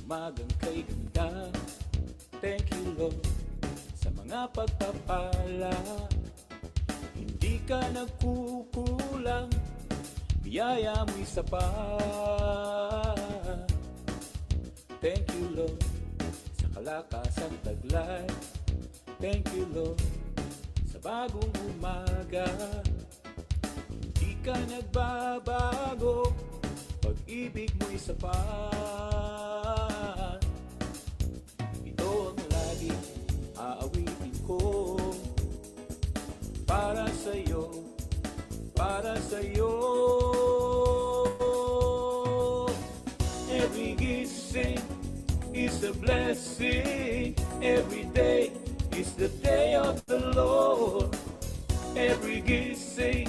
umagang kay ganda. Thank you Lord sa mga pagpapala. Hindi ka nagkukulang, biyaya mo'y sapat. Thank you Lord sa kalakasang taglay. Thank you Lord sa bagong umaga. Hindi ka nagbabago, pag-ibig mo'y sapat. Ito ang lagi aawitin ko, para sa'yo, para sa'yo. Every gising is a blessing. Every day is the day of the Lord. Every gising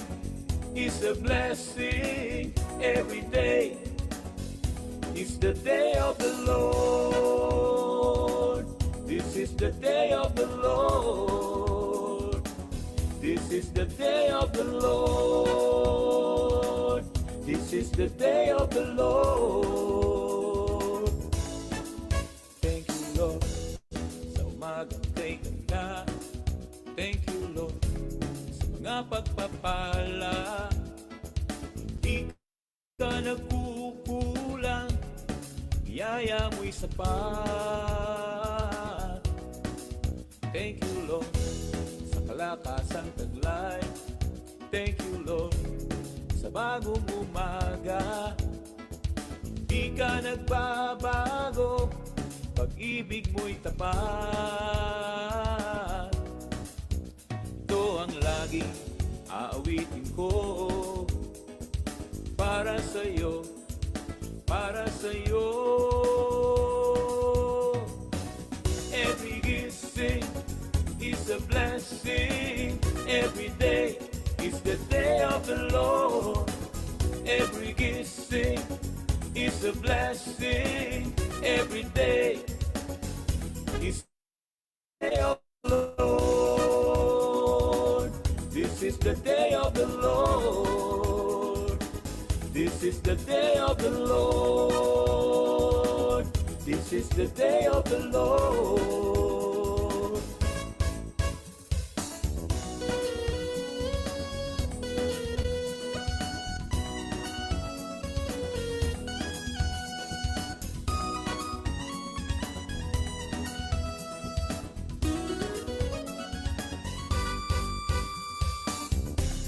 is a blessing. Every day is the day of the Lord. This is the day of the Lord. This is the day of the Lord. This is the day of the Lord. Thank you Lord sa umagang kay ganda. Thank you Lord sa mga pagpapala. Hindi ka nagkukulang, biyaya mo'y sapat. Thank you Lord sa kalakasang taglay. Thank you Lord sa bagong umaga. Hindi ka nagbabago, pag-ibig mo'y tapat. Ito ang laging aawitin ko, para sa'yo, para sa'yo. Every gising is a blessing. Every day is the day of the Lord. Every gising is a blessing. Every day is the day of the Lord. This is the day of the Lord. This is the day of the Lord. This is the day of the Lord.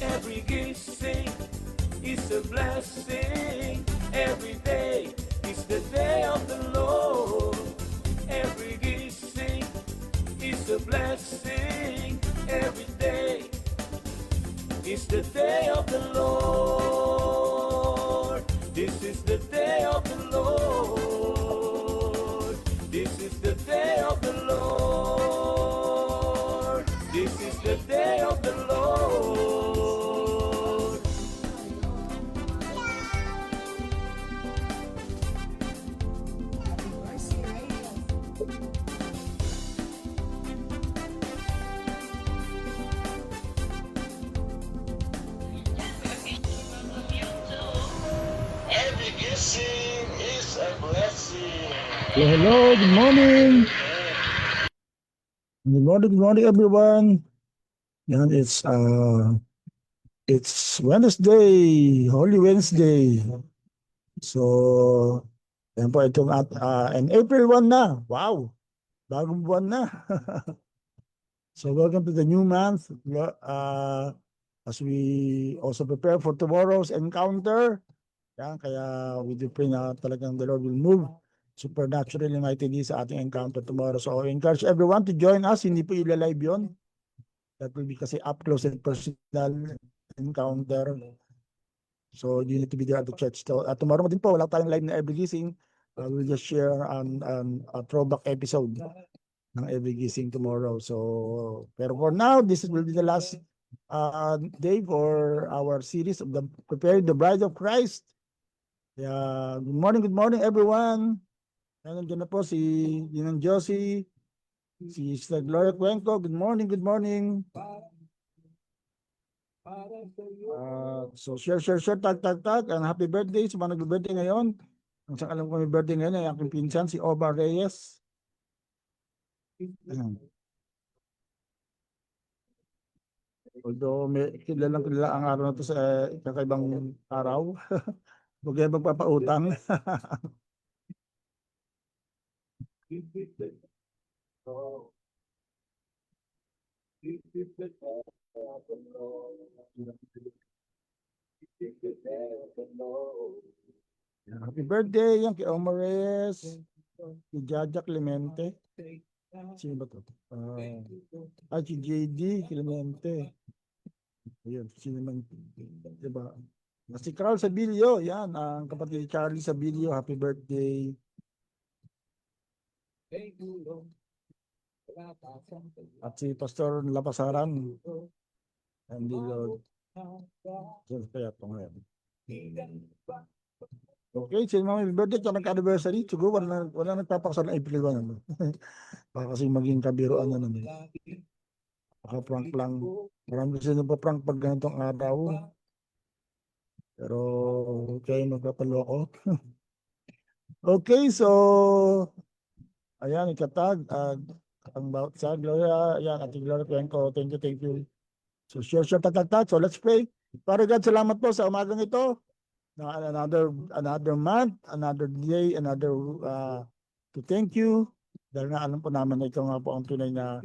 Every gising is a blessing. Every day is the day of the Lord. Every gising is a blessing. Every day is the day of the Lord. This is the day of the Lord. This is the day of the Lord. This is the day of the Lord. Every blessing is a blessing. Hello, good morning. Good morning everyone. Yan, it's Wednesday, Holy Wednesday. So, yan po itong and April 1 na. Wow, bagong buwan na. So, welcome to the new month. As we also prepare for tomorrow's encounter. Yan, kaya we do pray na talagang the Lord will move supernaturally mightily sa ating encounter tomorrow. So, I encourage everyone to join us. Hindi po ila-live yun. That will be kasi up close and personal encounter. So, you need to be there at the church. So, tomorrow din po, wala tayong live na every gising. We'll just share a throwback episode ng every gising tomorrow. So, pero for now, this will be the last day for our series of the Prepare the Bride of Christ. Good morning everyone. Nandiyan na po si Ginang Josie, si Sister Gloria Cuenco. Good morning. So share, tag, and happy birthday sa mga nag-birthday ngayon. Ang siyang alam ko may birthday ngayon ay aking pinsan, si Oba Reyes. Ayan. Although may kilalang kilala ang araw na to sa kakaibang araw. Huwag kayo magpapautang. Happy birthday yan kay Omar Reyes, kay Jaja Clemente. Sino ba to? Si JD Clemente. Ayun, sino man, diba? Si Carl Sabilio, yan, ang kapatid ni Charlie Sabilio, happy birthday. At si Pastor Lapasaran, and the Lord. So, kaya ito ngayon. Okay, sino mga birthday at nag-anniversary, siguro wala nagpapakasal ng April 1. Ano? Baka kasi maging kabiroan na naman. Baka prank lang. Marami kasi nagpa-prank pag ganitong araw. Pero kayo magpapaloko. Okay, so ayan, ikatag ang bawat sa Gloria, ayan, ating Gloria Cuenco, thank you. So share, tatagtag. So let's pray. Father God, salamat po sa umagang ito. Another month, another day, another to thank you. Dahil na alam po naman na ito nga po ang tunay na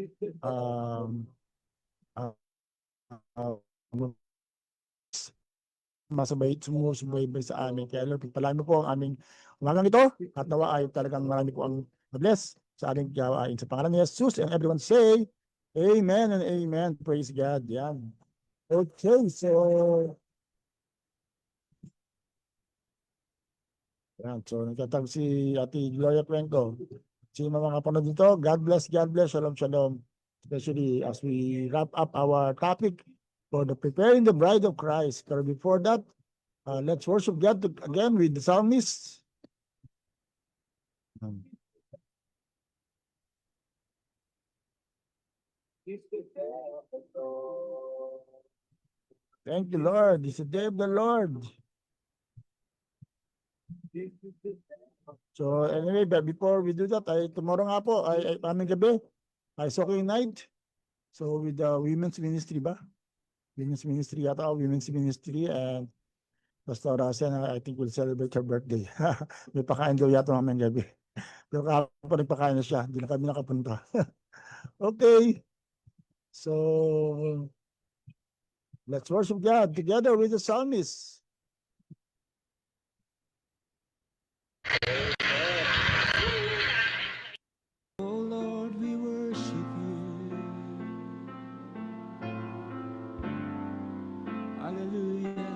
sumusubaybay sa amin. Kaya Lord, pagpalain mo po ang aming umagang ito at nawa ay talagang marami po ang bless sa aming gawain. Sa pangalan ni Jesus, and everyone say, Amen and Amen. Praise God. Yan. Okay, so yan. So nagtatag si Ate Gloria Cuenco. Sino mga kapanood dito? God bless, shalom, shalom. Especially as we wrap up our topic for the preparing the bride of Christ. But before that, let's worship God again with the psalmist. Thank you, Lord. This is the day of the Lord. So anyway, but before we do that, tomorrow nga po ay aming gabi ay soaking night. So with the women's ministry ba? Women's ministry yata, women's ministry, and Pastor Rasen, I think will celebrate her birthday. May pakain daw yata mamayang gabi. Pero kapag nagpakain na siya, hindi na kami nakapunta. Okay. So let's worship God together with the psalmist. Oh Lord, we worship you. Hallelujah.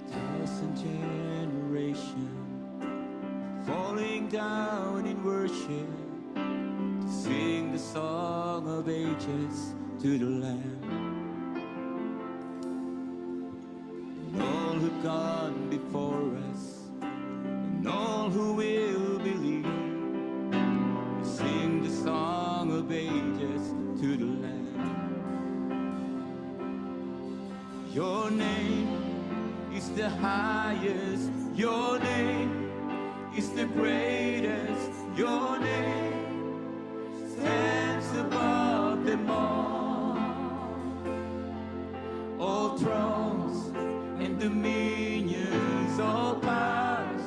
Thousand generation falling down in worship, sing the song of ages to the Lamb. And all who've gone before us, and all who will believe, we sing the song of ages to the Lamb. Your name is the highest, your name is the greatest, your name stands above them all. All thrones and dominions, all powers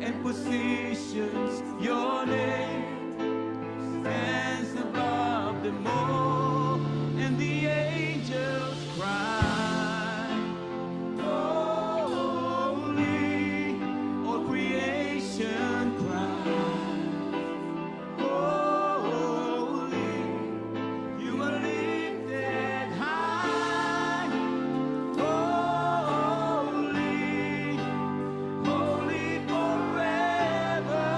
and positions, your name stands above them all. And the angels cry, holy, all creation cries, holy, you are lifted high, holy, holy forever.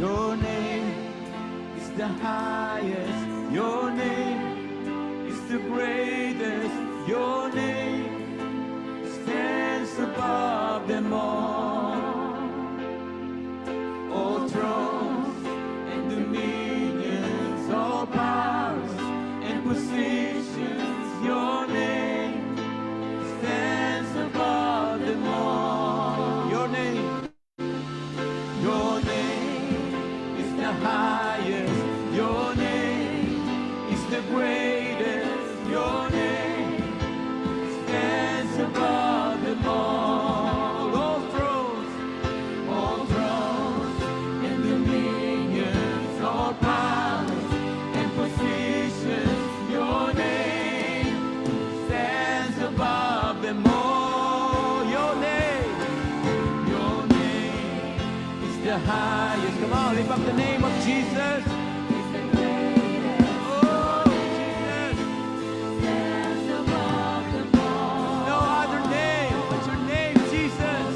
Your name is the highest. Your name is the greatest. Your name stands above them all. All thrones and dominions, all powers and positions. Your name stands above them all. Your name is the highest. Your name is the greatest. Your name stands above them all. All thrones and dominions, all powers and positions. Your name stands above them all. Your name is the highest. Come on, lift up the name of Jesus. Oh, Jesus. No other name but your name, Jesus.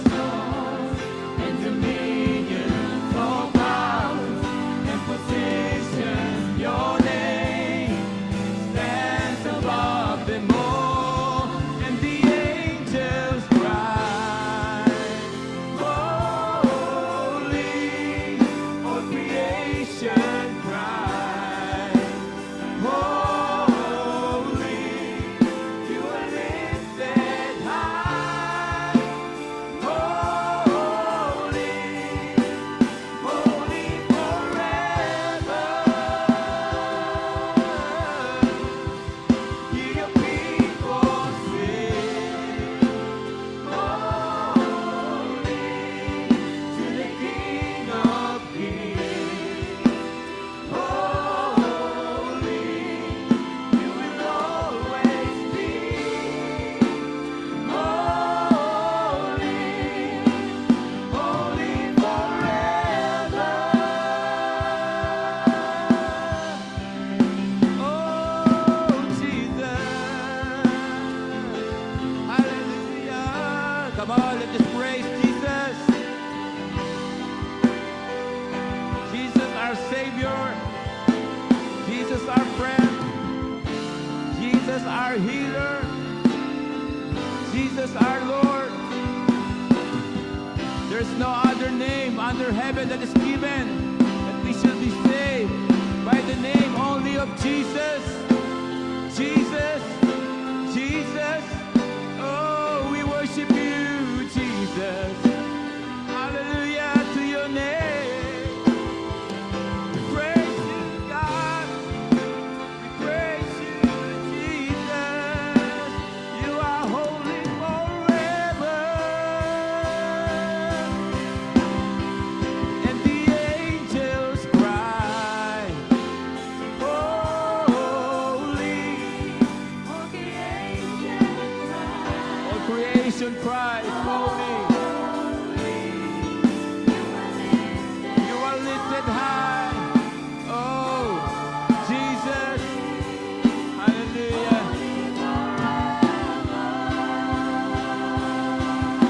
And dominions, all powers and positions. Your name stands above them all. And the angels cry, holy. All creation cries, holy. You are lifted high, holy, holy forever. Hear your people sing, holy to the King of Kings. Holy, you will always be. Holy, holy forever. Oh, Jesus. Hallelujah. Come on, let's just praise Jesus. Jesus, our Savior. Jesus, our friend. Jesus, our healer. Jesus, our Lord. There's no other name under heaven that is given that we should be saved by the name only of Jesus. Jesus, Jesus. Oh, we worship you, Jesus. Hallelujah to your name. We praise you, God. We praise you, Jesus. You are holy forever. And the angels cry, holy. All creation cries, holy. You are lifted high. Oh, Jesus. Hallelujah.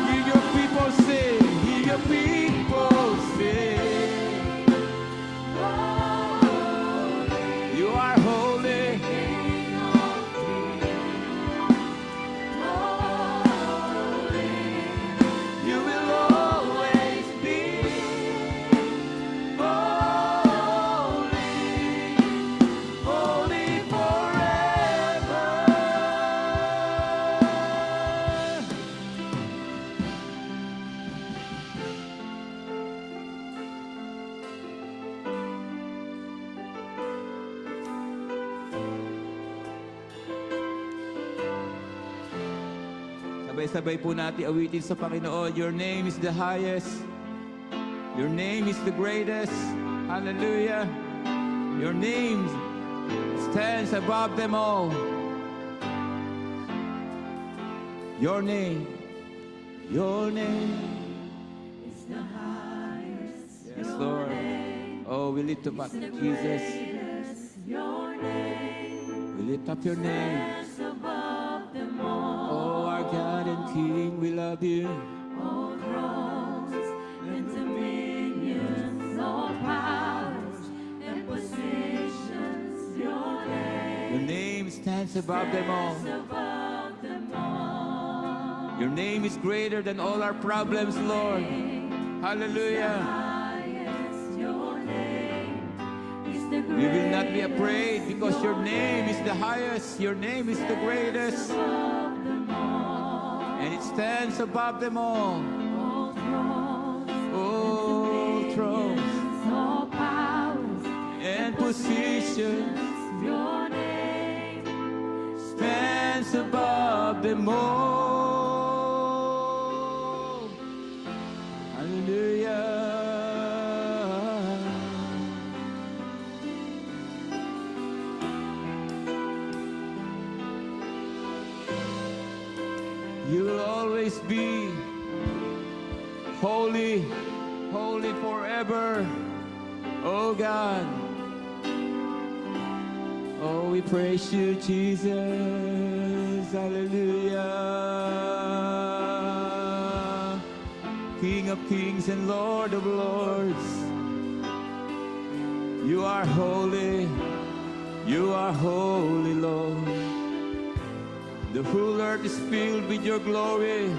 Hear your people sing. Hear your people sing. You are holy. You will always be holy, holy forever. Sabay-sabay po natin awitin sa Panginoon. Your name is the highest. Your name is the greatest. Hallelujah. Your name stands above them all. Your name is the highest. Yes, Lord. Oh, we lift up Jesus. We lift up your name. Oh, our God and King, we love you. All thrones and dominions, all power. stands above them all. Your name is greater than all our problems, Lord. Hallelujah. We will not be afraid because your name is the highest, your name is the greatest, and it stands above them all. All thrones and positions, your name stands above them all. Hallelujah. You will always be holy, holy forever, oh God. Oh, we praise you, Jesus. Hallelujah. King of kings and Lord of lords. You are holy. You are holy, Lord. The whole earth is filled with your glory,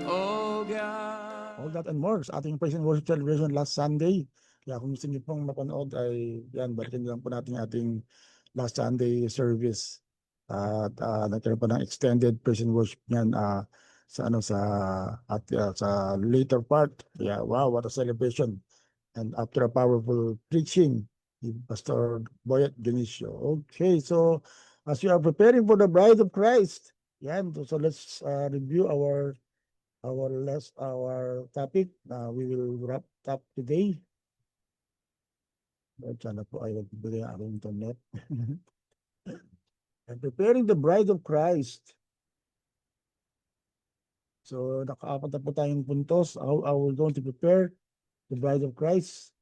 oh God. All that and more sa ating praise and worship celebration last Sunday. Kaya kung gusto niyo pong mapanood ay yan, balikan niyo lang po natin ating last Sunday service. At nagkaroon pa ng extended praise and worship niyan sa sa later part. Yeah, wow, what a celebration. And after a powerful preaching, Pastor Boyet Dionisio. Okay, so as we are preparing for the bride of Christ, yan, so let's review our topic. We will wrap up today. Sana po ay magbigay ang aking internet. And preparing the bride of Christ. So nakaapat na po tayong puntos. How are we going to prepare the bride of Christ?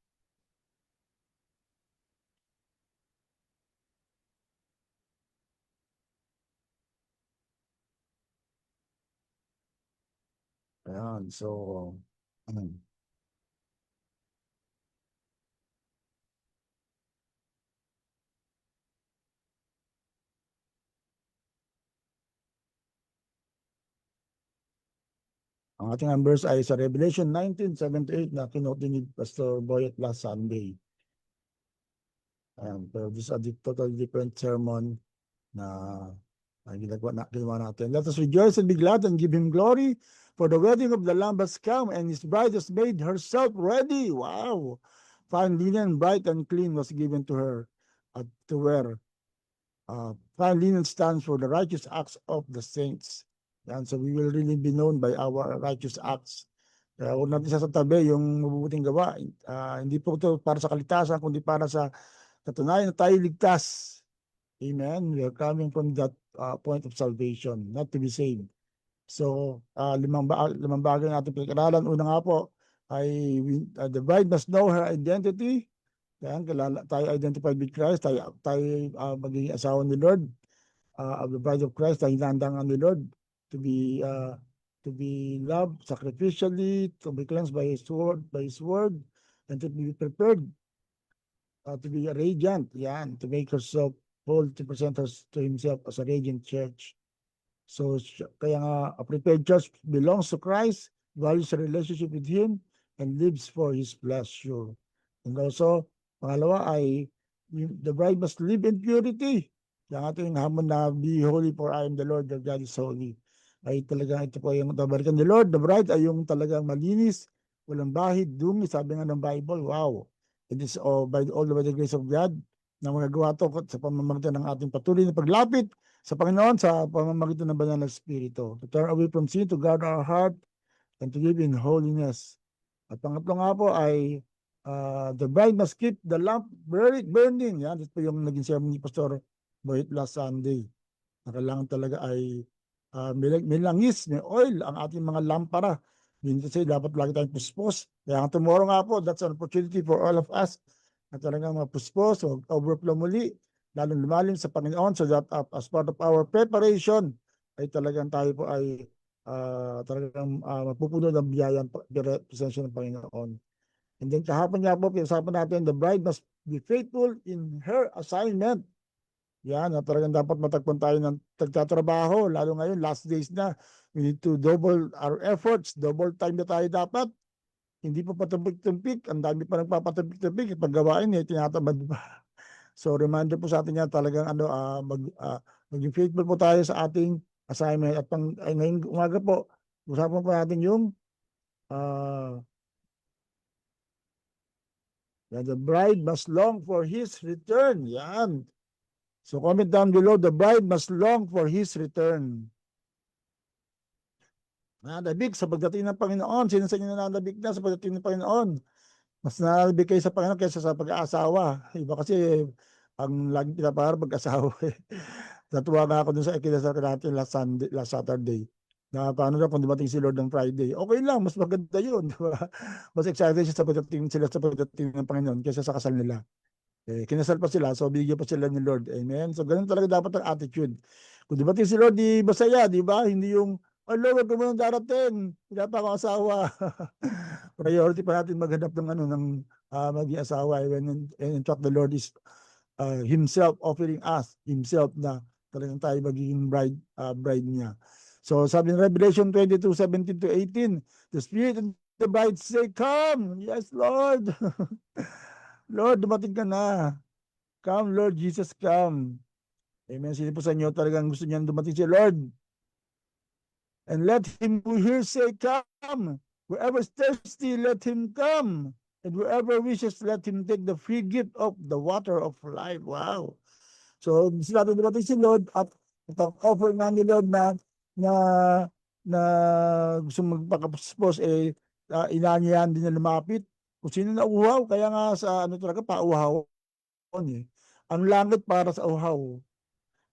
Ayan, so ang ating numbers ay sa Revelation 19:7-8 na kinote ni Pastor Boyet last Sunday. Pero this is a totally different sermon na ginawa natin. Let us rejoice and be glad and give Him glory, for the wedding of the Lamb has come, and His bride has made herself ready. Wow! Fine linen, bright and clean, was given to her to wear. Fine linen stands for the righteous acts of the saints. Yan, so we will really be known by our righteous acts. Kaya huwag natin sasabi yung mabubuting gawa. Hindi po ito para sa kalitasan, kundi para sa katunayan na tayo ligtas. Amen. We are coming from that point of salvation, not to be saved. So, limang bagay natin pinag-aralan. Una nga po, ay the bride must know her identity. Kaya tayo identified with Christ, tayo magiging asawa ni Lord, of the bride of Christ, tayo hinandangan ni Lord to be loved sacrificially, to be cleansed by His word, and to be prepared to be radiant, yan, to make herself whole, to present us to Himself as a radiant church. So, kaya nga, a prepared church belongs to Christ, values a relationship with Him, and lives for His pleasure. And also, pangalawa ay, the bride must live in purity. Yung ating hamon na, be holy for I am the Lord, your God is holy. Ay talagang ito po yung tabarikan ni Lord. The bride ay yung talagang malinis, walang bahid, dumi, sabi nga ng Bible, wow. It is all by the grace of God na magagawa ito sa pamamagitan ng ating patuloy na paglapit sa Panginoon sa pamamagitan ng banal na Espiritu. To turn away from sin, to guard our heart, and to live in holiness. At pangatlo nga po ay the bride must keep the lamp burning. Yan, ito po yung naging sermon ni Pastor Boyet last Sunday. Na kailangan talaga ay may langis, may oil ang ating mga lampara. Hindi kasi dapat lagi tayong puspos. Kaya tomorrow nga po, that's an opportunity for all of us na talagang mapuspos o overflow muli, lalong lumalim sa Panginoon, so that as part of our preparation ay talagang tayo po ay talagang mapupuno ng biyayang presensya ng Panginoon. And then kahapon nga po, pinag-usapan natin, the bride must be faithful in her assignment. Yan, na talagang dapat matagpuan tayo ng tagtatrabaho, lalo ngayon, last days na. We need to double our efforts, double time na tayo dapat. Hindi pa patumpik-tumpik, ang dami pa nagpapatumpik-tumpik, paggawain tinatamad pa. So reminder po sa atin yan, talagang maging faithful po tayo sa ating assignment. At ngayong umaga po, usapan po natin yung uh, the bride must long for his return. Yan. So comment down below, the bride must long for his return. Nananabik sa pagdating ng Panginoon. Sino sa inyo nananabik na sa pagdating ng Panginoon? Mas nananabik kayo sa Panginoon kaysa sa pag-aasawa. Iba kasi ang lagi pinapangarap pag-asawa. Natuwa nga ako dun sa ikinasal natin last Saturday. Na paano na kung dumating si Lord ng Friday. Okay lang, mas maganda yun. Diba? Mas excited siya sa pagdating sila sa pagdating ng Panginoon kaysa sa kasal nila. Kinasal pa sila, so bigyan pa sila ni Lord. Amen. So ganun talaga dapat ang attitude. Kung dumating si Lord, di masaya, di ba? Hindi yung, oh Lord, wag mo nang darating. Wala pa akong asawa. Priority pa natin maghanap ng maging asawa. And in fact, the Lord is Himself offering us, Himself na talagang tayo magiging bride niya. So sabi ng Revelation 22:17-18, the Spirit and the bride say, come! Yes, Lord! Lord, dumating ka na. Come, Lord Jesus, come. Amen. Sino po sa inyo talagang gusto niyan dumating si Lord? And let him who hears say, come. Whoever is thirsty, let him come. And whoever wishes, let him take the free gift of the water of life. Wow. So, sila dumating si Lord at offer nga ni Lord na, na gusto magpakapuspos, inanyayahan din na lumapit. Kung sino na uhaw, kaya nga sa talaga, pauhaw. Ang langit para sa uhaw.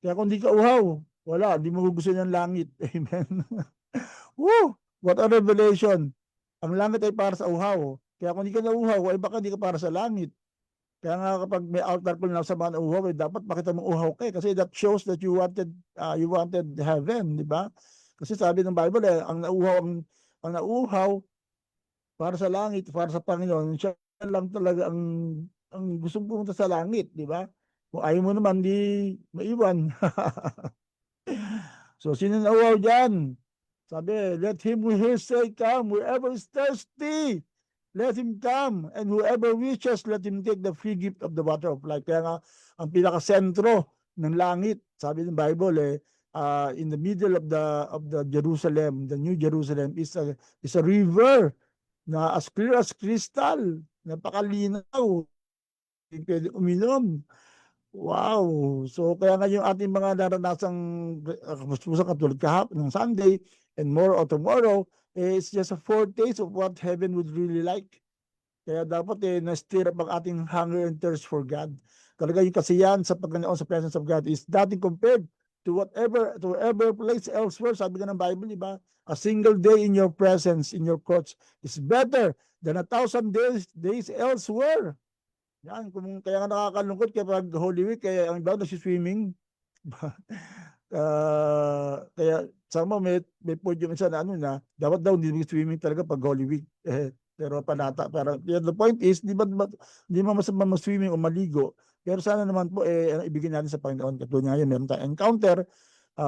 Kaya kung di ka uhaw, wala, di mo gusto ng langit. Amen. Woo! What a revelation. Ang langit ay para sa uhaw. Kaya kung di ka nauhaw, ay baka di ka para sa langit. Kaya nga kapag may altar call na sa mga uhaw, dapat makita mong uhaw ka. Kasi that shows that you wanted heaven, di ba? Kasi sabi ng Bible, ang nauhaw para sa langit, para sa Panginoon, siya lang talaga ang gustong pumunta sa langit, di ba? Kung ayaw mo naman, di maiwan. So, sino na uhaw dyan? Sabi, let him who hears say, come. Whoever is thirsty, let him come. And whoever wishes, let him take the free gift of the water of life. Kaya nga, ang pinakasentro ng langit, sabi ng Bible, in the middle of the Jerusalem, the New Jerusalem, is a river na as clear as crystal, napakalinaw, pwede uminom. Wow! So kaya nga yung ating mga naranasang kapuspusang katulad kahapon ng Sunday and more or tomorrow, it's just a foretaste of what heaven would really like. Kaya dapat na-stir up ang ating hunger and thirst for God. Talaga yung kasiyahan sa Panginoon, sa presence of God is nothing compared to whatever place elsewhere. Sabi nga ng Bible, di ba? A single day in your presence, in your courts, is better than 1,000 days elsewhere. Yan, kaya nga nakakalungkot kapag Holy Week, kaya ang iba nagsiswimming. Kaya sama may point yung isa na dapat daw hindi swimming talaga pag Holy Week. Pero panata, pero the point is, di ba masama mag-swimming o maligo, pero sana naman po ibigay natin sa Panginoon. Katulad ngayon, meron tayong encounter,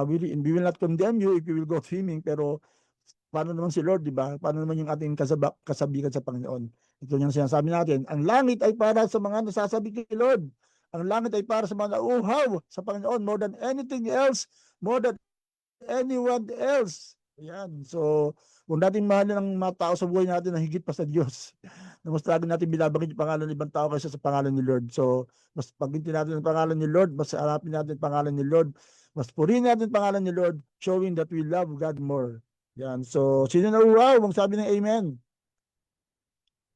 we will not condemn you if you will go swimming, pero paano naman si Lord, di ba? Paano naman yung ating kasabikan sa Panginoon? Ito yung sinasabi natin. Ang langit ay para sa mga nasasabi kay Lord. Ang langit ay para sa mga nauhaw sa Panginoon more than anything else, more than anyone else. Ayan. So, kung natin mahalin ang mga tao sa buhay natin na higit pa sa Diyos, na mas lagi natin binabangin yung pangalan ng ibang tao kaysa sa pangalan ni Lord. So, mas paggintin natin ang pangalan ni Lord, mas harapin natin ang pangalan ni Lord, mas purihin natin ang pangalan ni Lord, showing that we love God more. Yan. So, sino na uhaw? Magsabi ng amen.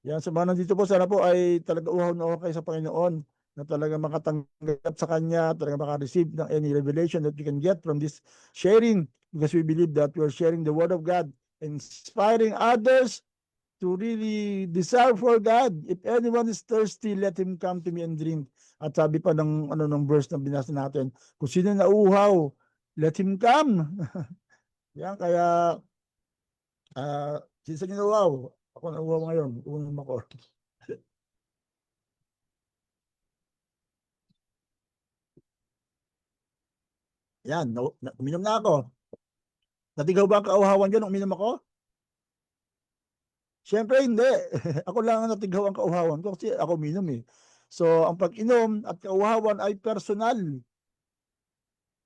Yan. Sa mga nandito po, sana po ay talaga uhaw na uhaw kayo sa Panginoon na talaga makatanggap sa Kanya, talaga makareceive ng any revelation that you can get from this sharing, because we believe that we are sharing the Word of God, inspiring others to really desire for God. If anyone is thirsty, let him come to me and drink. At sabi pa ng verse na binasa natin, kung sino na uhaw, let him come. Yan, kaya since nyo wow, ako na wow ngayon, unang ako. Yan, uminom na ako. Natigaw ba ang kauhawan dyan nung uminom ako? Siyempre hindi. Ako lang ang natigaw ang kauhawan ko kasi ako uminom eh. So, ang pag-inom at kauhawan ay personal.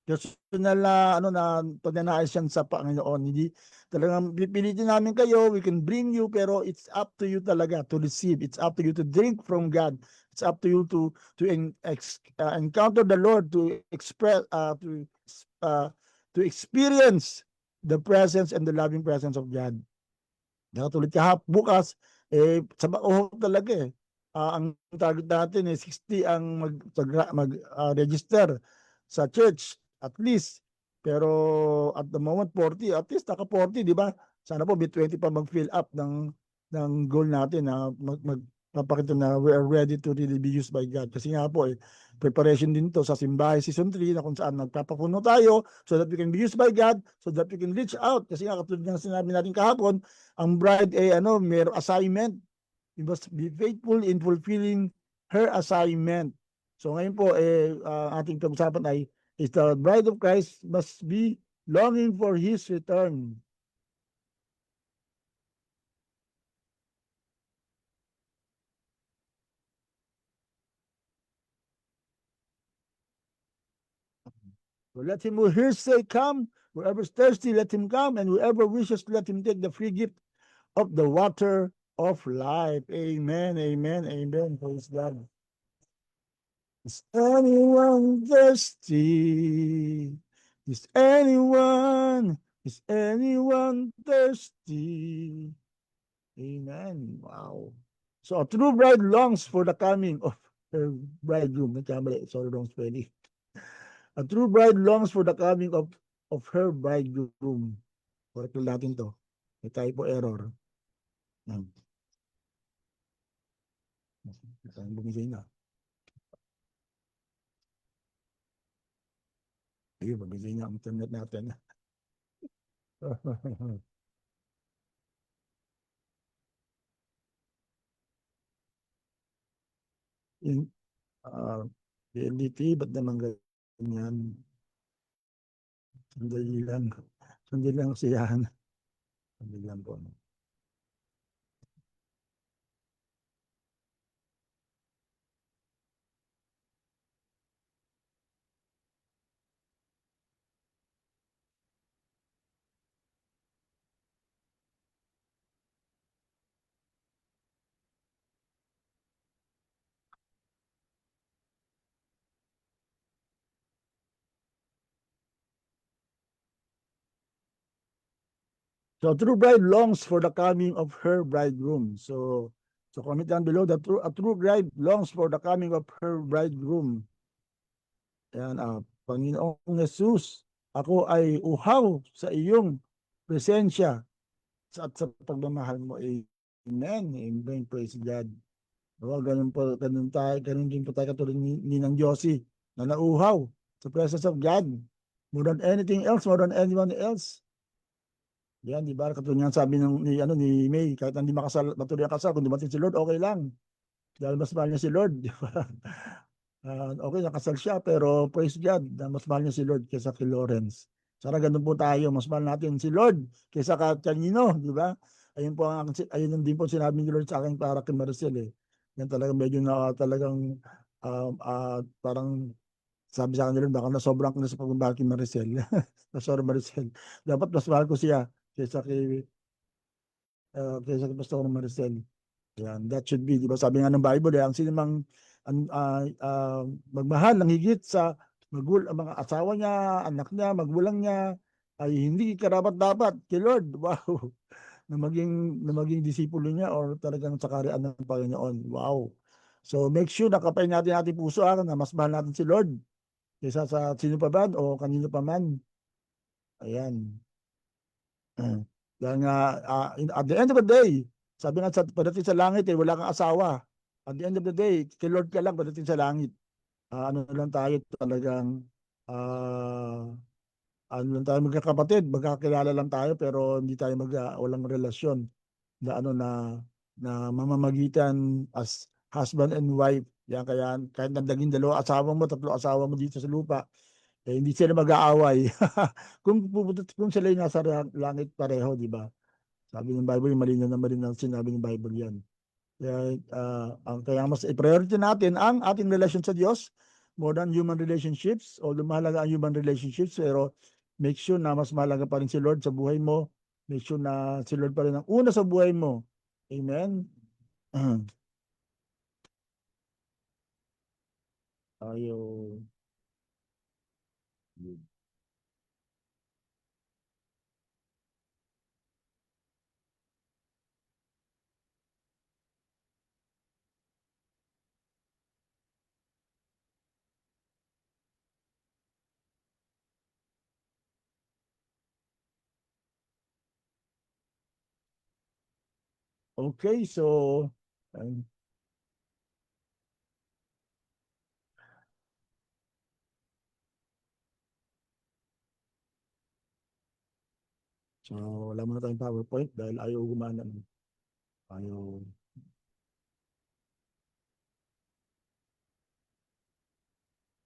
Personal na ano na pagnanais yan sa Panginoon. Hindi talagang pipilitin namin kayo, we can bring you, pero it's up to you talaga to receive. It's up to you to drink from God. It's up to you to encounter the Lord, to express to experience the presence and the loving presence of God. Nakatulad bukas, sa Bacoor talaga eh. Ang target natin 60 ang mag-register sa church at least. Pero at the moment 40, at least naka 40, di ba? Sana po may 20 pa mag-fill up ng goal natin na magpapakita na we are ready to really be used by God. Kasi nga po preparation din to sa Simbahay Season 3 na kung saan nagpapapuno tayo so that we can be used by God, so that we can reach out. Kasi nga katulad ng sinabi natin kahapon, ang bride may assignment. You must be faithful in fulfilling her assignment. So ngayon po ating pag-usapan is the bride of Christ must be longing for His return. So let him who hears say, come. Whoever is thirsty, let him come. And whoever wishes, let him take the free gift of the water of life. Amen, amen, amen. Praise God. Is anyone thirsty? Is anyone thirsty? Amen. Wow. So a true bride longs for the coming of her bridegroom. Sorry, wrong spelling. A true bride longs for the coming of her bridegroom. Correct natin to. May typo error. Yan. Bumisay na. Ayun, bumisay na ang internet natin. In, PLDT, ba't naman ganyan? Sandali lang. Sandali lang siyahan. Sandali lang po. So a true bride longs for the coming of her bridegroom. So comment down below, a true bride longs for the coming of her bridegroom. Ayan, Panginoong Jesus, ako ay uhaw sa iyong presensya at sa pagmamahal mo. Amen. Amen. Praise God. O, ganun din po tayo katulad ni Ninang Josie na nauhaw sa presence of God. More than anything else, more than anyone else. Yan, di ba? Katulad nga sabi ni May, kahit hindi matuloy ang kasal, kung dumating si Lord, okay lang. Dahil mas mahal niya si Lord, di ba? Okay, nakasal siya, pero praise God, na mas mahal niya si Lord kaysa kay Lawrence. Sana ganun po tayo, mas mahal natin si Lord kaysa kanino, di ba? Ayun din po sinabi ni Lord sa akin para kay Maricel eh. Yan talagang medyo na talagang parang sabi sa akin ni Lord, baka nasobrang ko na sa pagmamahal kay Maricel. Sorry Maricel. Dapat mas mahal ko siya kaysa kay Pastor Maricel. Yan, that should be, di ba? Sabi nga ng Bible, ang sinimang magmahal ng higit sa mga asawa niya, anak niya, magulang niya, ay hindi karapat-dapat kay Lord. Wow. Na maging disipulo niya or talagang sa kaharian ng Panginoon. Wow. So make sure na kapain natin ating puso na mas mahal natin si Lord kaysa sa sino pa ba o kanino pa man. Ayan. Dahil nga, at the end of the day, sabi nga pagdating sa langit, wala kang asawa. At the end of the day, kay Lord ka lang pagdating sa langit. Ano lang tayo talagang, ano lang tayo magkakapatid, magkakilala lang tayo, pero hindi tayo walang relasyon na na mamamagitan as husband and wife. Yan kaya kahit naging 2 asawa mo, 3 asawa mo dito sa lupa, hindi sila mag-aaway. Kung sila yung nasa langit pareho, di ba? Sabi ng Bible, malinaw na malinaw sinabi ng Bible yan. Kaya mas i-priority natin ang ating relasyon sa Diyos more than human relationships. Although mahalaga ang human relationships, pero make sure na mas mahalaga pa rin si Lord sa buhay mo. Make sure na si Lord pa rin ang una sa buhay mo. Amen? Ayaw. Okay, so um, so wala muna tayong PowerPoint dahil ayaw gumana. Ayaw.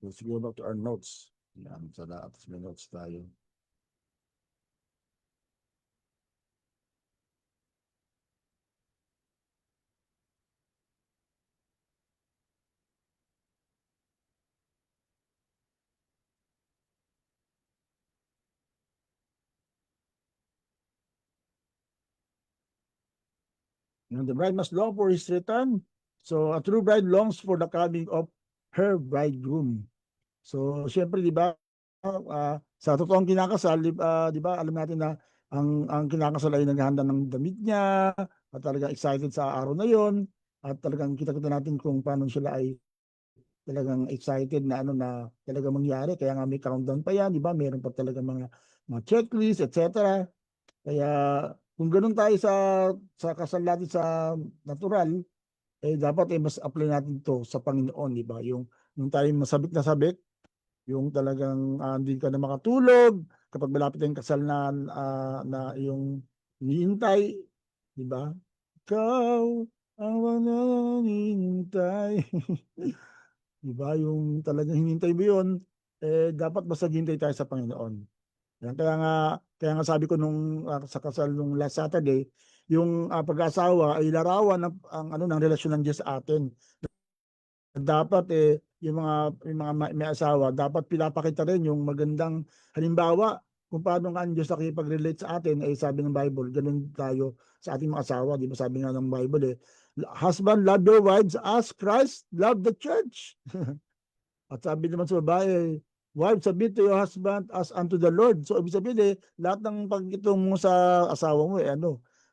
Let's go back to our notes. Yan, sa atas may notes tayo. And the bride must long for his return. So a true bride longs for the coming of her bridegroom. So syempre, di ba, sa totoong kinakasal, di ba, alam natin na ang kinakasal ay naghahanda ng damit niya, at talagang excited sa araw na yon, at talagang kita-kita natin kung paano sila ay talagang excited na ano na talagang mangyari. Kaya nga may countdown pa yan, di ba? Meron pa talaga mga checklist, etc. Kaya kung ganun tayo sa kasal natin sa natural, dapat mas apply natin to sa Panginoon, di ba? Yung tayo masabik na sabik, yung talagang hindi ka na makatulog kapag malapit ang kasal na yung hinihintay, di ba? Ikaw ang mananintay. Di ba? Yung talagang hinihintay mo yun, dapat basta hintay tayo sa Panginoon. Yan, kaya nga sabi ko nung sa kasal nung last Saturday, yung pag-asawa ay larawan ang ano ng relasyon ng Diyos sa atin. Dapat yung mga may asawa, dapat pinapakita rin yung magandang halimbawa kung paano nga ang Diyos nakipag-relate sa atin. Sabi ng Bible, ganun tayo sa ating mga asawa. Di ba sabi nga ng Bible, husband, love your wives as Christ loved the church. At sabi naman sa babae, wife, submit to your husband as unto the Lord. So, ibig sabihin lahat ng pagkitong mo sa asawa mo,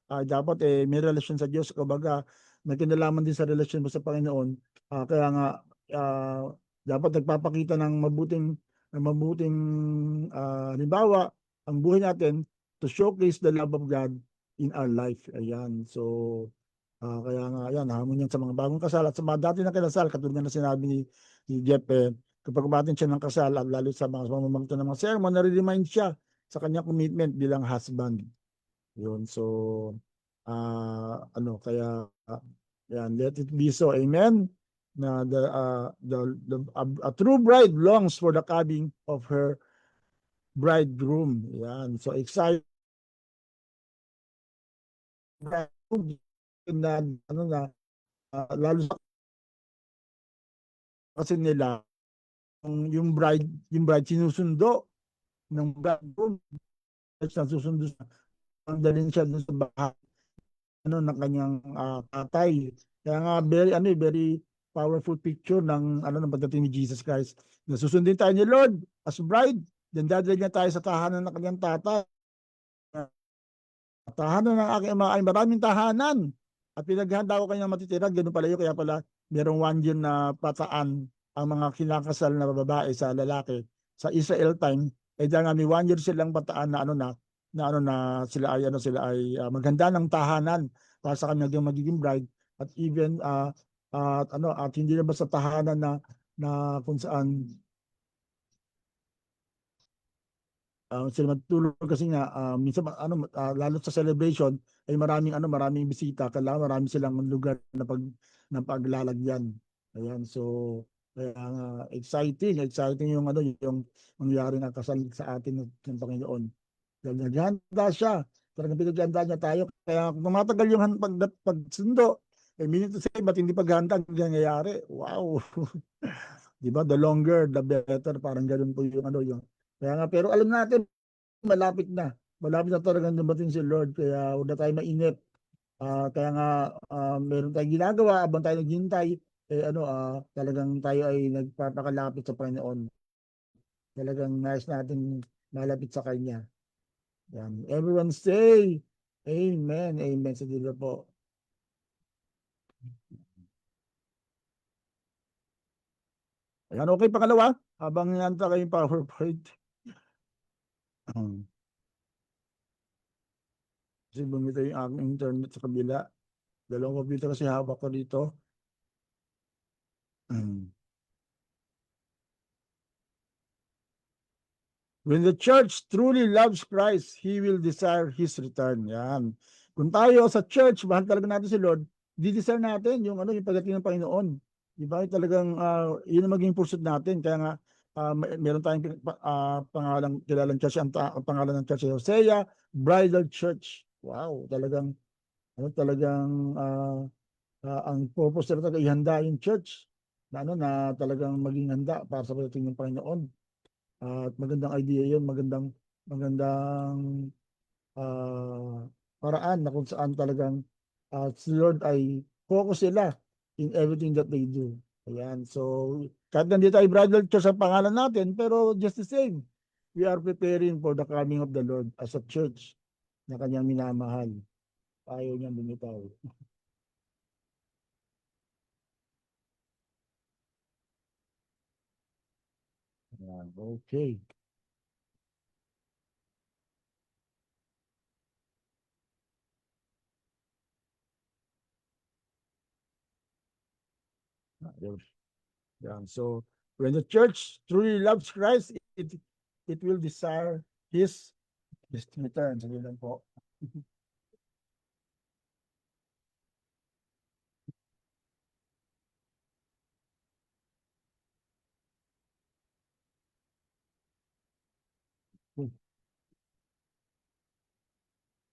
dapat may relasyon sa Diyos. Kumbaga, may kinalaman din sa relasyon mo sa Panginoon. Kaya nga, dapat nagpapakita ng mabuting halimbawa, ang buhay natin to showcase the love of God in our life. Ayan. So, kaya nga, yan, hamon yan sa mga bagong kasal at sa mga dati na kinasal, katulad na sinabi ni Jeff, kapag umatin siya ng kasal, at lalo sa mga mamamangto ng mga sermon, nare-remind siya sa kanyang commitment bilang husband. Yun, so, kaya, yan, let it be so, amen? Na a true bride longs for the coming of her bridegroom. Yan, so excited na, lalo sa kasi nila, yung bride sinusundo ng bridegroom, nasusundo ang dalhin siya dun sa bahay ng kanyang tatay. Kaya nga very powerful picture ng pagdating ni Jesus Christ. Nasusundin tayo ni Lord as bride, then dadalhin niya tayo sa tahanan ng kanyang tatay. Tahanan ng aking ama ay maraming tahanan. At pinaghanda ko kanyang matitira, ganun pala yun. Kaya pala merong 1 year na pataan ang mga kinakasal na babae sa lalaki. Sa Israel time, dahil nga may 1 year silang pataan na sila ay maghanda ng tahanan para sa kanilang magiging bride. At even at hindi na basta tahanan na kung saan sila matulog kasi nga minsan lalo sa celebration ay maraming bisita, kailangan marami silang lugar na paglalagyan. Ayan, so Kaya nga, exciting yung ano, yung mangyari na kasal sa atin ng Panginoon. Dahil naghahanda siya. Talagang pinaghanda niya tayo. Kaya kung tumatagal yung pagsundo, meaning to say, ba't hindi paghahanda ang nangyayari? Wow! Di ba? The longer, the better. Parang ganun po yung ano yung. Kaya nga, pero alam natin, malapit na. Malapit na talagang dumating si Lord. Kaya huwag na tayo mainip. Kaya nga, meron tayong ginagawa habang tayo naghihintay. Talagang tayo ay nagpapakalapit sa Panginoon. Talagang nais natin malapit sa Kanya. Yan. Everyone say, Amen. Amen sa Dilo po. Ayan, okay, pangalawa. Habang nanta kayong PowerPoint. Kasi bumita yung aking internet sa kabila. Dalawang computer kasi hawak ko dito. When the church truly loves Christ, He will desire His return. Yan. Kung tayo sa church, mahal talaga natin si Lord, di-desire natin yung ano yung pagdating ng Panginoon. Di ba? Talagang yun ang maging pursuit natin. Kaya nga meron tayong pangalang kilalang church, ang pangalan ng church ay Hosea Bridal Church. Wow, talagang ang purpose talaga ihanda yung church na ano na talagang maging handa para sa pagdating ng Panginoon. At magandang idea yun, magandang paraan na kung saan talagang si Lord ay focus sila in everything that they do. Ayan. So, kahit nandito ay bridal church ang pangalan natin, pero just the same, we are preparing for the coming of the Lord as a church na kanyang minamahal. Ayaw niyang bumitaw. Ayan. Okay. Ayan. So, when the church truly loves Christ, it will desire His return. Sige lang po.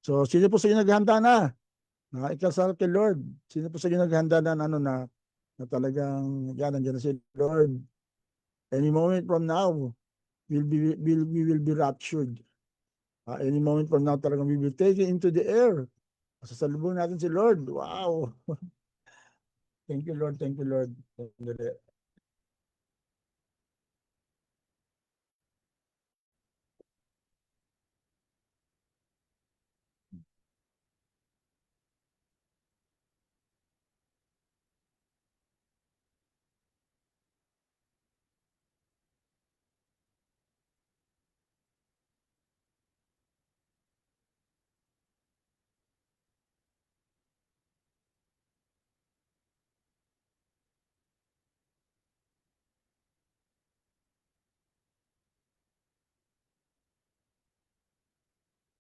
So, sino po sa inyo naghahanda na? Ikasal kay Lord. Sino po sa inyo naghahanda na ano na talagang yan, nandiyan na si Lord. Any moment from now, we will be raptured. Any moment from now, talagang we will take it into the air. Sasalubong natin si Lord. Wow. Thank you, Lord. Thank you, Lord.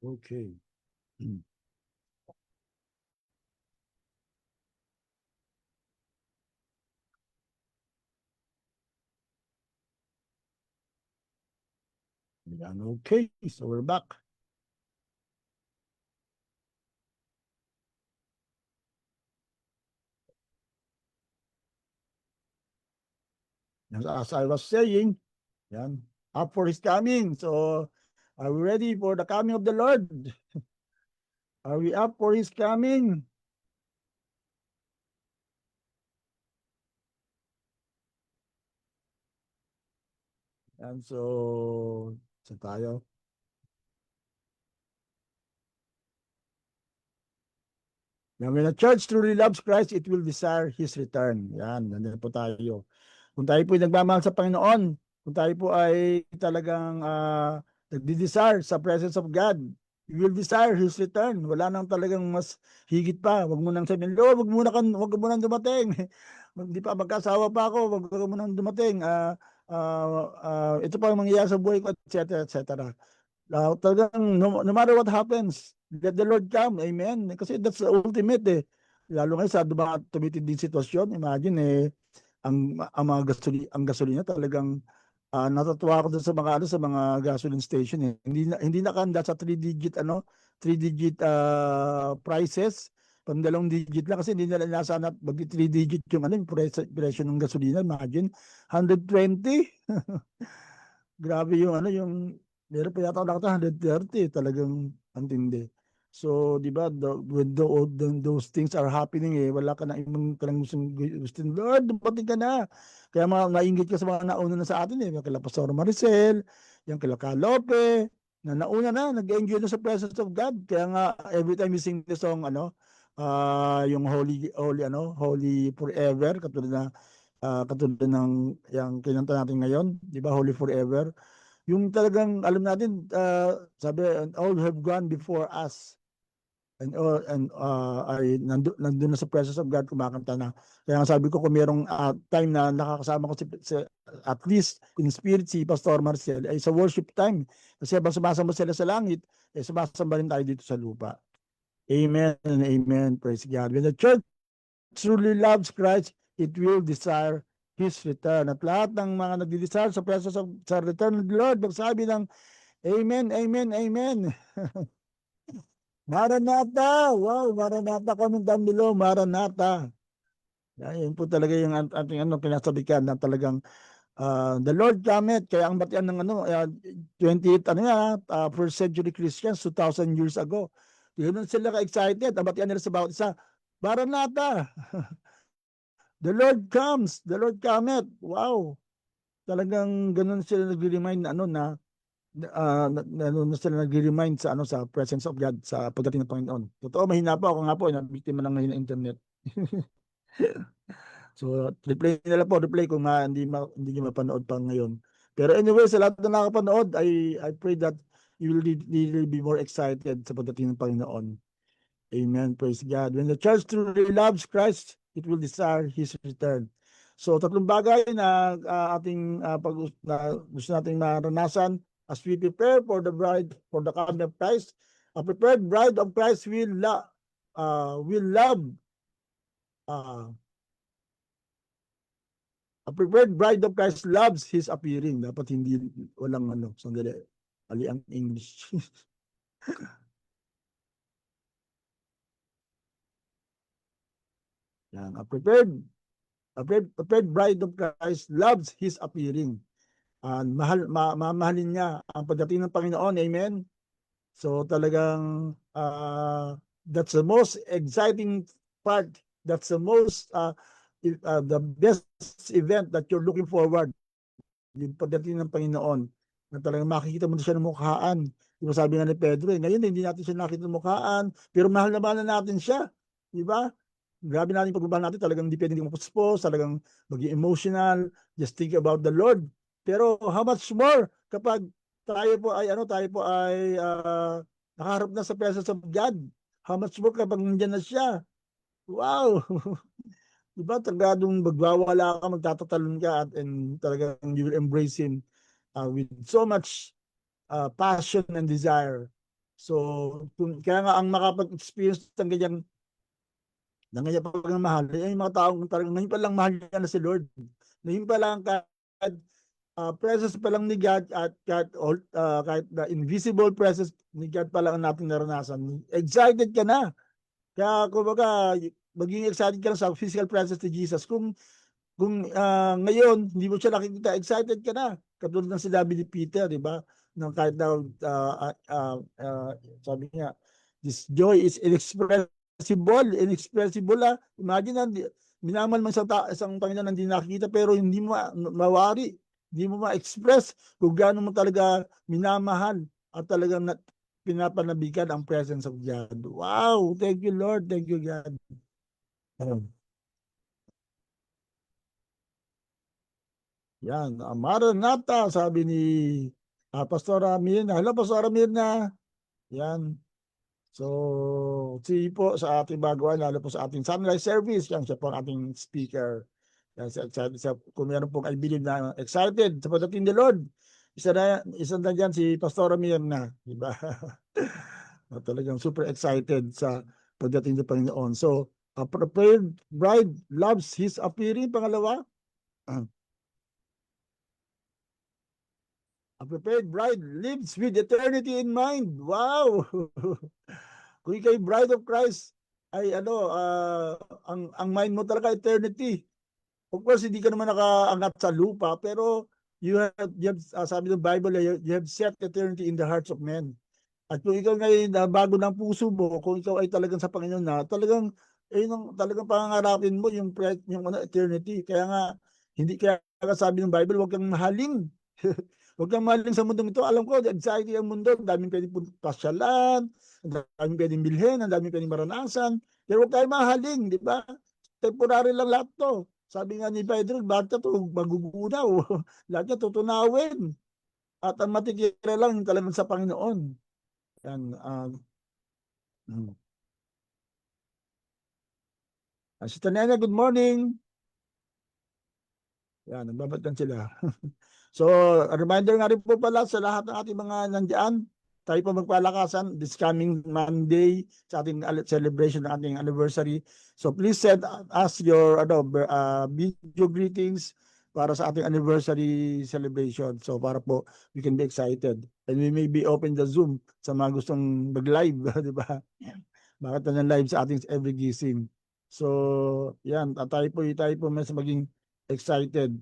Okay. Yan, okay. So we're back. As I was saying, yan, up for His coming. So, are we ready for the coming of the Lord? Are we up for His coming? And so, sa tayo. Now, when a church truly loves Christ, it will desire His return. Yan, nandun po tayo. Kung tayo po ay nagmamahal sa Panginoon, kung tayo po ay talagang nagdi-desire sa presence of God, we will desire His return. Wala nang talagang mas higit pa. Wag mo nang sabihin, Lord, wag mo nang dumating. Hindi pa magkasawa pa ako, wag mo nang dumating. Ito pa ang mangyayari sa buhay ko, etc. etc. Talagang no matter what happens, let the Lord come. Amen. Kasi that's the ultimate eh. Lalo ngayon sa tumitinding sitwasyon. Imagine ang gasolina talagang natutuwa ako dun sa mga sa mga gasoline station eh. Hindi nakahanda sa 3 digit prices. Pang 2 digit lang kasi hindi nila inasahan na mag 3 digit yung yung presyo ng gasolina. Imagine 120. Grabe yung yung meron pa yata ako nakita 130, talagang antindi. So, di ba, when those things are happening wala ka na ibang talagang gusto, Lord, dumating ka na. Kaya nainggit ka sa mga nauna na sa atin yung kila Pastor Maricel, yung kila Kalope, na nauna na, nag-enjoy na sa presence of God. Kaya nga, every time you sing the song, yung Holy Forever, katulad ng yung kinanta natin ngayon, di ba, Holy Forever. Yung talagang alam natin, sabi, and all have gone before us. Ay nandun na sa presence of God, kumakanta na. Kaya nga sabi ko, kung merong time na nakakasama ko at least in spirit si Pastor Marcel, ay sa worship time. Kasi habang sumasamba sila sa langit, sumasamba rin tayo dito sa lupa. Amen and amen. Praise God. When the church truly loves Christ, it will desire His return. At lahat ng mga nagdi-desire sa presence of sa return of the Lord, magsabi ng Amen, Amen, Amen. Maranatha! Wow, Maranatha, comment down below, Maranatha. Yan po talaga yung ating pinasabikan na talagang the Lord cometh. Kaya ang batian ng 28 first century Christians 2,000 years ago. Yun sila ka-excited. Ang batian nila sa bawat isa, Maranatha! The Lord comes, the Lord cometh. Wow. Talagang ganun sila nag-remind na sila nag-remind sa presence of God sa pagdating ng Panginoon. Totoo, mahina po ako nga po, biktima lang ngayon ng internet. So, replay nila po, replay kung hindi nyo mapanood pa ngayon. Pero anyway, sa lahat na nakapanood, I pray that you will really be more excited sa pagdating ng Panginoon. Amen. Praise God. When the church truly loves Christ, it will desire His return. So, tatlong bagay na gusto nating maranasan as we prepare for the coming of Christ. A prepared bride of Christ will love. A prepared bride of Christ loves His appearing. Dapat hindi walang sandali. Ali ang English. Yan. A prepared bride of Christ loves His appearing. Mamahalin niya ang pagdating ng Panginoon. Amen? So talagang that's the most exciting part. That's the best event that you're looking forward. Yung pagdating ng Panginoon. Na talagang makikita mo na siya ng mukhaan. Diba sabi nga ni Pedro, ngayon hindi natin siya nakita ng mukhaan, pero mahal na mahal na natin siya. Diba? Grabe natin pagmamahal natin, talagang hindi pwedeng mapuspos, talagang maging emotional, just think about the Lord. Pero how much more kapag tayo po ay nakaharap na sa presence of God? How much more kapag nandiyan na siya? Wow! Diba? Talagang magwawala ka, magtatatalon ka and talagang you will embrace Him with so much passion and desire. So, kaya nga ang makapag-experience ng ganyan pagmamahal, yung mga taong talagang ngayon pa lang mahal niya na si Lord. Ngayon pa lang presence pa lang ni God at kahit the invisible presence ni God pa lang ang natin naranasan. Excited ka na. Kaya kumbaga, maging excited ka na sa physical presence ni Jesus. Kung ngayon, hindi mo siya nakikita, excited ka na. Katulad ng sinabi ni Peter, di ba? Nang kahit na sabi niya, this joy is inexpressible. Imagine na, minaman man isang Panginoon na hindi nakikita, pero hindi mo mawari, hindi mo ma-express kung gaano mo talaga minamahal at talagang pinapanabigan ang presence of God. Wow! Thank you, Lord. Thank you, God. Yan, Maranatha, sabi ni Pastora Mirna. Hello, Pastora Mirna. Yan. So, po sa ating baguhan, lalo po sa ating sunrise service, yan siya po ang ating speaker. Yan, kung meron pong I believe na excited sa pagdating ni Lord, isa na dyan si Pastora Mirna. Diba? Talagang super excited sa pagdating ng Panginoon. So, a prepared bride loves His appearing. Pangalawa, A prepared bride lives with eternity in mind. Wow! Kung ikay bride of Christ, ay ano, ang mind mo talaga eternity. Of course, hindi ka naman nakaangat sa lupa, pero sabi ng Bible, you have set eternity in the hearts of men. At kung ikaw ngayon na bago ng puso mo, kung ikaw ay talagang sa Panginoon na, talagang pangangarapin mo yung ano, eternity. Kaya nga, hindi kaya sabi ng Bible, huwag kang mahalin. Huwag kang mahalin sa mundong ito. Alam ko, anxiety ang mundo. Ang daming pwedeng pasyalan, ang daming pwedeng bilhin, ang daming pwedeng maranasan. Pero huwag tayo mahalin, di ba? Temporary lang lahat to. Sabi nga ni Pedro, bakit ito magugunaw? Lahat niya tutunawin. At ang matitira lang yung talagang sa Panginoon. Yan. Mm. Sister Nena, good morning. Yan, nagbabatan sila. So, a reminder nga rin po pala sa lahat ng ating mga nandiyan, tayo po magpalakasan this coming Monday sa ating celebration ng ating anniversary. So, please send us your video greetings para sa ating anniversary celebration. So, para po we can be excited. And we may be open the Zoom sa mga gustong mag-live, di ba? Bakit na live sa ating every gising. So, yan. Tayo po mas maging excited.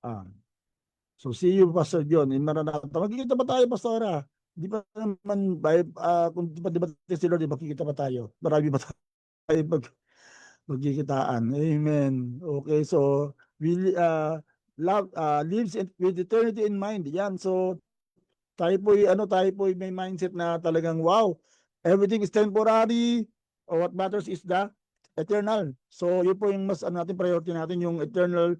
Ah. So, see you, Pastor John, in Maranatha. Magkikita pa tayo, Pastora. Di pa naman, kung di pa si Lord, magkikita pa tayo. Marami pa tayo magkikitaan. Amen. Okay, so, love lives with eternity in mind. Yan, so, tayo po may mindset na talagang, wow, everything is temporary, or what matters is the eternal. So, yun po yung mas natin priority natin, yung eternal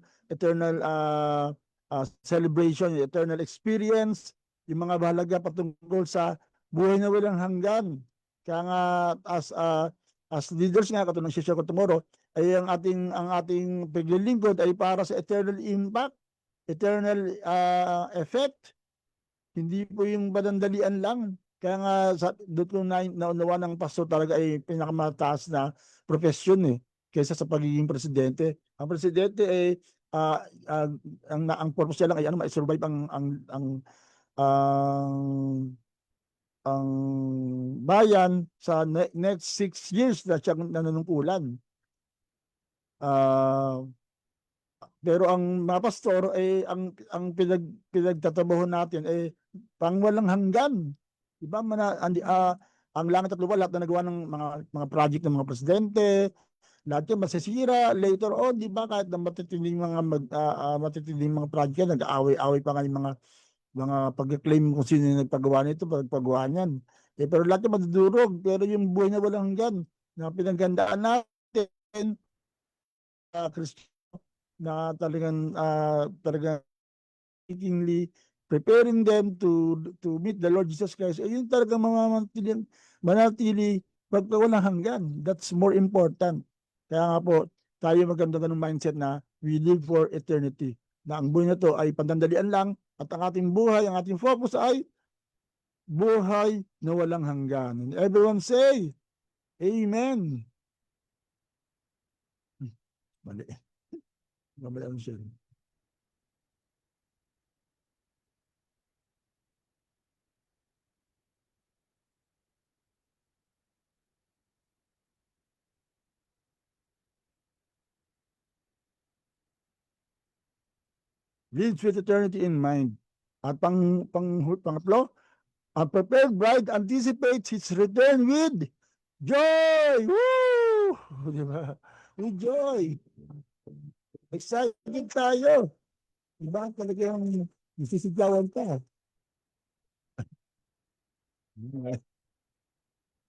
celebration, yung eternal experience, yung mga bahalaga patungkol sa buhay na walang hanggan. Kaya nga as leaders nga katulad ng share ko tomorrow, ay ang ating paglilingkod ay para sa eternal impact, eternal effect. Hindi po yung badandalian lang. Kaya nga doon ko naunawa ng pastor talaga ay pinakamataas na profesyon kaysa sa pagiging presidente. Ang presidente ay ang purpose niya lang ay ma-survive ang ang bayan sa next 6 years na siyang nanunungkulan. Pero ang mga pastor ay pinagtatrabaho natin ay pangwalang hanggan. Di ba? Ang langit at lupa, lahat na nagawa ng mga project ng mga presidente, lahat yun masisira later on, di ba? Kahit na matitinding mga project, nag-aaway-aaway pa nga yung mga pag-claim kung sino yung nagpagawa nito, pagpagawa niyan. Pero lahat yung madudurog. Pero yung buhay na walang hanggan na pinagandaan natin, na talagang preparing them to meet the Lord Jesus Christ, ayun talagang manatili walang hanggan. That's more important. Kaya nga po, tayo maganda ng mindset na we live for eternity. Na ang buhay na to ay pandandalian lang at ang ating buhay, ang ating focus ay buhay na walang hanggan. And everyone say, Amen. Mali. Mali ang share. Lives with eternity in mind. At pangatlo, a prepared bride anticipates his return with joy! Woo! Di ba? With joy. Excited tayo. Di ba? Talagang nasisigawan ka.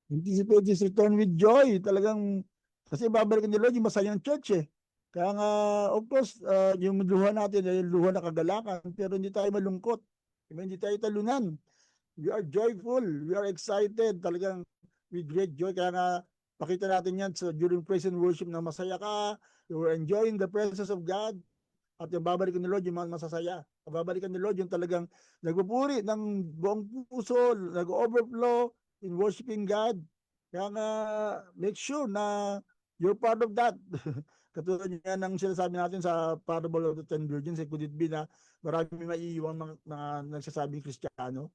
Anticipate his return with joy. Talagang, kasi babalikan ni Lord yung masayang church Kaya nga, of course, yung luha natin ay luha na kagalakan, pero hindi tayo malungkot. Diba? Hindi tayo talunan. We are joyful. We are excited. Talagang with great joy. Kaya nga, pakita natin yan during praise and worship na masaya ka. You are enjoying the presence of God. At yung babalikan ni Lord, yung masasaya. Babalikan ni Lord, yung talagang nagpupuri ng buong puso, nag-overflow in worshiping God. Kaya nga, make sure na you're part of that. Katulad niya ng sinasabi natin sa parable of the 10 virgins, could it be na marami maiiwang mga nagsasabing Kristiyano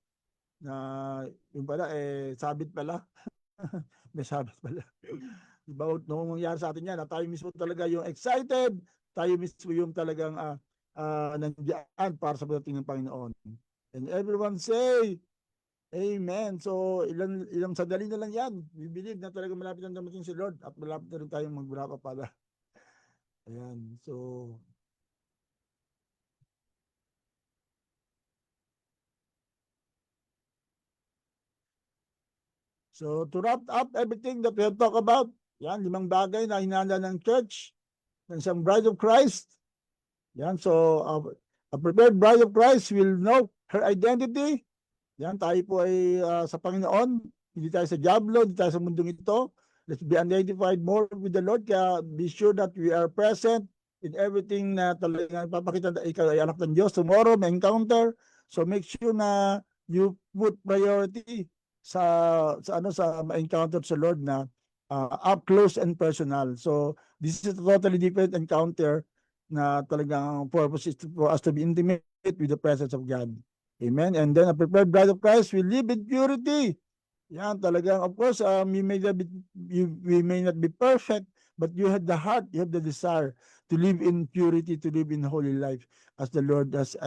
na yung pala sabit pala. May sabit pala. Diba, nung mangyari sa atin yan, tayo mismo talaga yung excited, tayo mismo yung talagang nandiyan para sa pagdating ng Panginoon. And everyone say, Amen. So, ilang sandali na lang yan. We believe na talaga malapit na dumating si Lord at malapit na rin tayong mag-wrap up pala. Ayan. So to wrap up everything that we have talked about, yan, 5 bagay na hinahanda ng church, ng isang bride of Christ. Yan, so a prepared bride of Christ will know her identity. Yan, tayo po ay sa Panginoon. Hindi tayo sa diablo, hindi tayo sa mundong ito. Let's be identified more with the Lord. Kaya be sure that we are present in everything na talagang papakita na ikaw ay anak ng Diyos. Tomorrow may encounter. So make sure na you put priority sa ma-encounter sa Lord na up close and personal. So this is a totally different encounter na talagang purpose is for us to be intimate with the presence of God. Amen. And then a prepared bride of Christ will live in purity. Yan, talagang, of course, we may not be perfect, but you have the heart, you have the desire to live in purity, to live in holy life, as the Lord has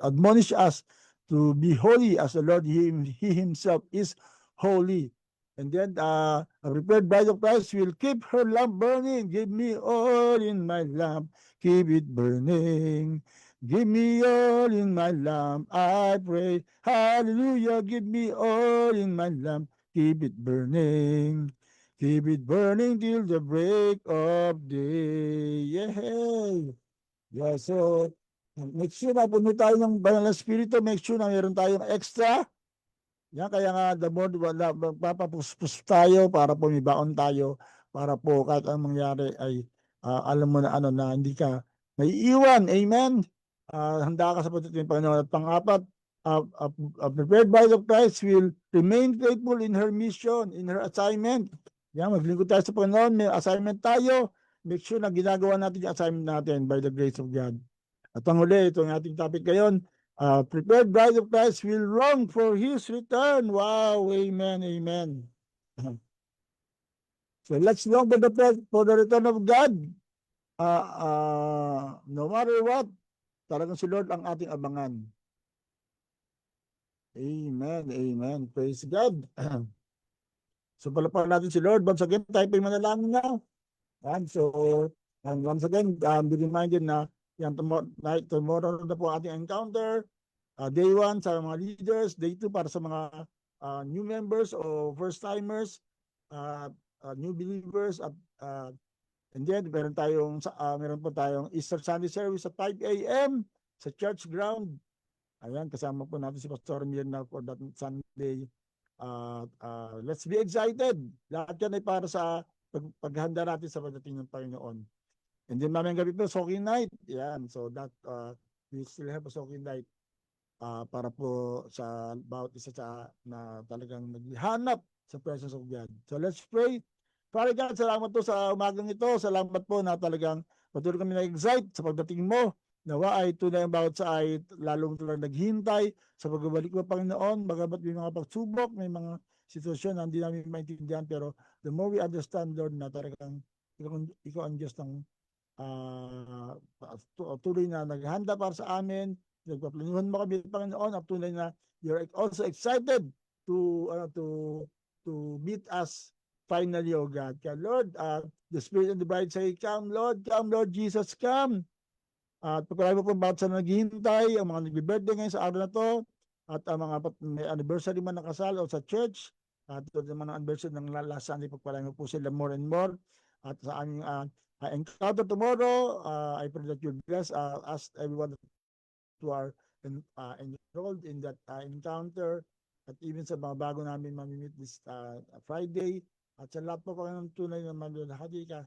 admonished us to be holy, as the Lord He Himself is holy. And then a prepared bride of Christ will keep her lamp burning. Give me oil in my lamp, keep it burning. Give me oil in my lamp, I pray. Hallelujah, give me oil in my lamp, keep it burning. Keep it burning till the break of day. Yay! Yeah, so make sure na puno tayo ng banal na spirito, make sure na meron tayong extra. Yan, kaya nga the more papapuspos tayo para po may baon tayo, para po kahit anong mangyari ay alam mo na na hindi ka maiiwan. Amen. Handa ka sa pagdating ng Panginoon. At pang-apat, a prepared bride of Christ will remain faithful in her mission, in her assignment. Yan, maglingkod tayo sa Panginoon, may assignment tayo. Make sure na ginagawa natin yung assignment natin by the grace of God. At panghuli, ito ang ating topic ngayon. Prepared bride of Christ will long for His return. Wow, amen, amen. So let's long for the return of God. No matter what, talagang si Lord ang ating abangan. Amen, amen. Praise God. So palapakan natin si Lord. Once again, tayo po'y manalangin na. And so, and once again, be reminded na yan, tomorrow na po ating encounter. Day 1 sa mga leaders, day 2 para sa mga new members o first-timers, new believers, and then meron po tayong Easter Sunday service at 5 a.m. sa church ground. Ayan, kasama po natin si Pastor Mirna for that Sunday. Let's be excited. Lahat yan ay para sa paghanda natin sa pagdating ng Panginoon. And then mamayang gabi po, Soaking Night. Yan, so that we still have a Soaking Night para po sa bawat isa na talagang naghanap sa presence of God. So let's pray. Father God, salamat po sa umagang ito. Salamat po na talagang patuloy kami na-excite sa pagdating mo. Nawa ay tunay ang bawat sa ay lalong talagang naghintay sa pagbabalik mo, Panginoon. Bagamat may mga pagsubok, may mga sitwasyon na hindi namin maintindihan, pero the more we understand, Lord, na talagang ikaw ang Diyos ng tuloy na naghanda para sa amin. Nagpaplanuhan mo kami, Panginoon, at tunay na you're also excited to meet us finally, O God. Kaya Lord, the Spirit and the bride say, come Lord Jesus, come. At pagkarami mo po bawat sa naghihintay, ang mga nagbe-birthday ngayon sa araw na to, at ang mga may anniversary man nakasal o sa church, at ito naman ang anniversary ng last Sunday, pagkarami mo po sila more and more. At sa aming encounter tomorrow, I pray that you bless us, everyone who are enrolled in that encounter, at even sa mga bago namin mamimit this Friday. At sa lahat po ng tunay na malulahati ka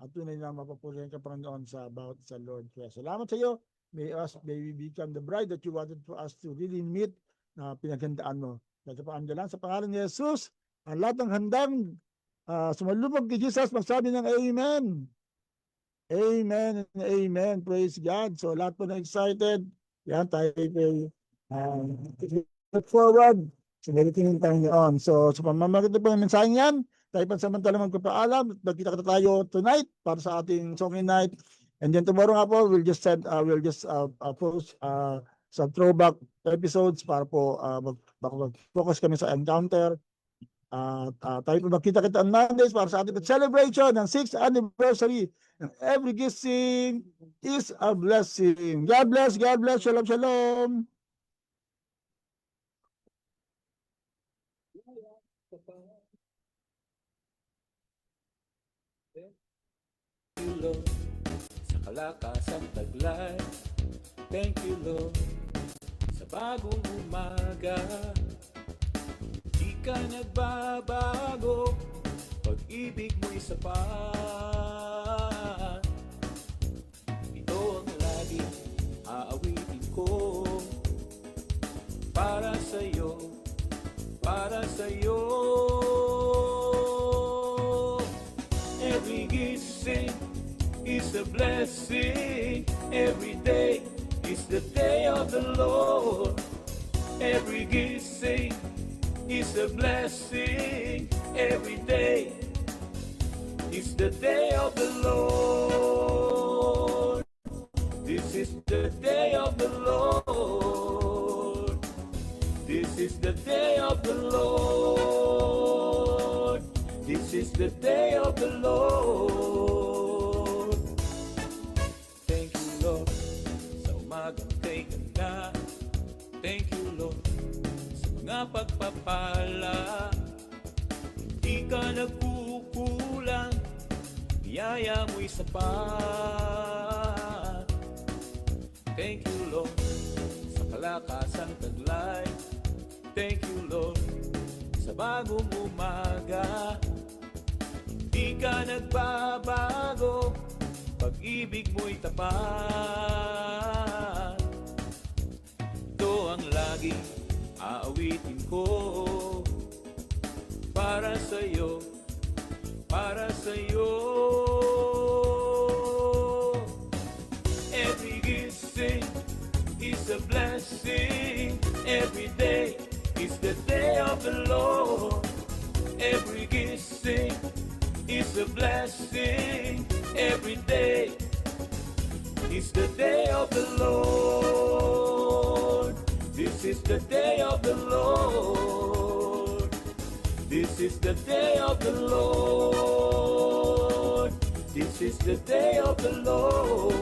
at tunay na mapapurihan ka, Panginoon, sa bawat sa Lord. Kaya salamat sa iyo. May we become the bride that you wanted for us to really meet na pinaghandaan mo. Kaya sa paandalan, sa pangalan ni Jesus, ang lahat ng handang sumalubog kay Jesus, magsabi ng Amen. Amen and amen. Praise God. So lahat po na excited. Yan, tayo look forward sa darating ng Panginoon. So sa pamamagitan po ng mensaheng yan, tayo pansamantala magpapaalam. Magkita-kita tayo tonight para sa ating song night. And then tomorrow nga po, we'll just post some throwback episodes para po mag-focus kami sa encounter. Tayo po magkita-kita on Mondays para sa ating celebration ng 6th anniversary ng Every Gising is a Blessing. God bless, God bless. Shalom, shalom. you, Lord, sa kalakasang taglay. Thank you, Lord, sa bagong umaga. Di ka nagbabago, pag-ibig mo'y sapat. Ito ang lagi aawitin ko, para sa'yo, para sa'yo. Every gising is a blessing. Every day is the day of the Lord. Every gising is a blessing. Every day is the day of the Lord. This is the day of the Lord. This is the day of the Lord. This is the day of the Lord. Thank you, Lord, sa umagang kay ganda. Thank you, Lord, sa mga pagpapala. Hindi ka nagkukulang, biyaya mo'y sapat. Thank you, Lord, sa kalakasang taglay. Thank you, Lord, sa bagong umaga. Di ka nagbabago, pag-ibig mo'y tapat. Ito ang lagi aawitin ko, para sa'yo, para sa'yo. Every gising is a blessing. Every day is the day of the Lord. Every gising is a blessing. Every day is the day of the Lord. This is the day of the Lord. This is the day of the Lord. This is the day of the Lord.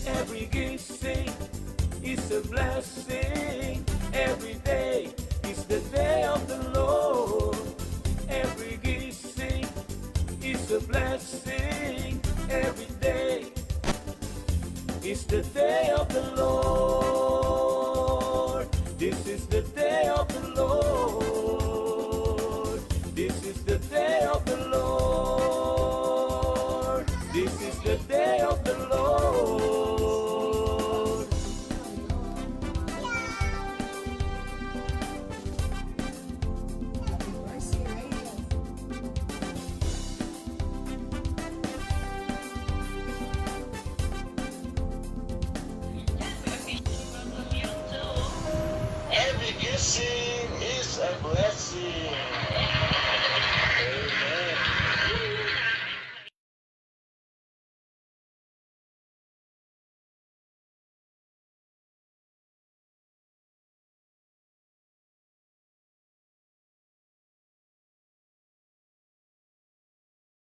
Every gising is a blessing. Every day is the day of the Lord. Every gising is a blessing. Every day is the day of the Lord. This is the day of the Lord. This is the day of the Lord. This is the day of the Lord. Every gising is a blessing.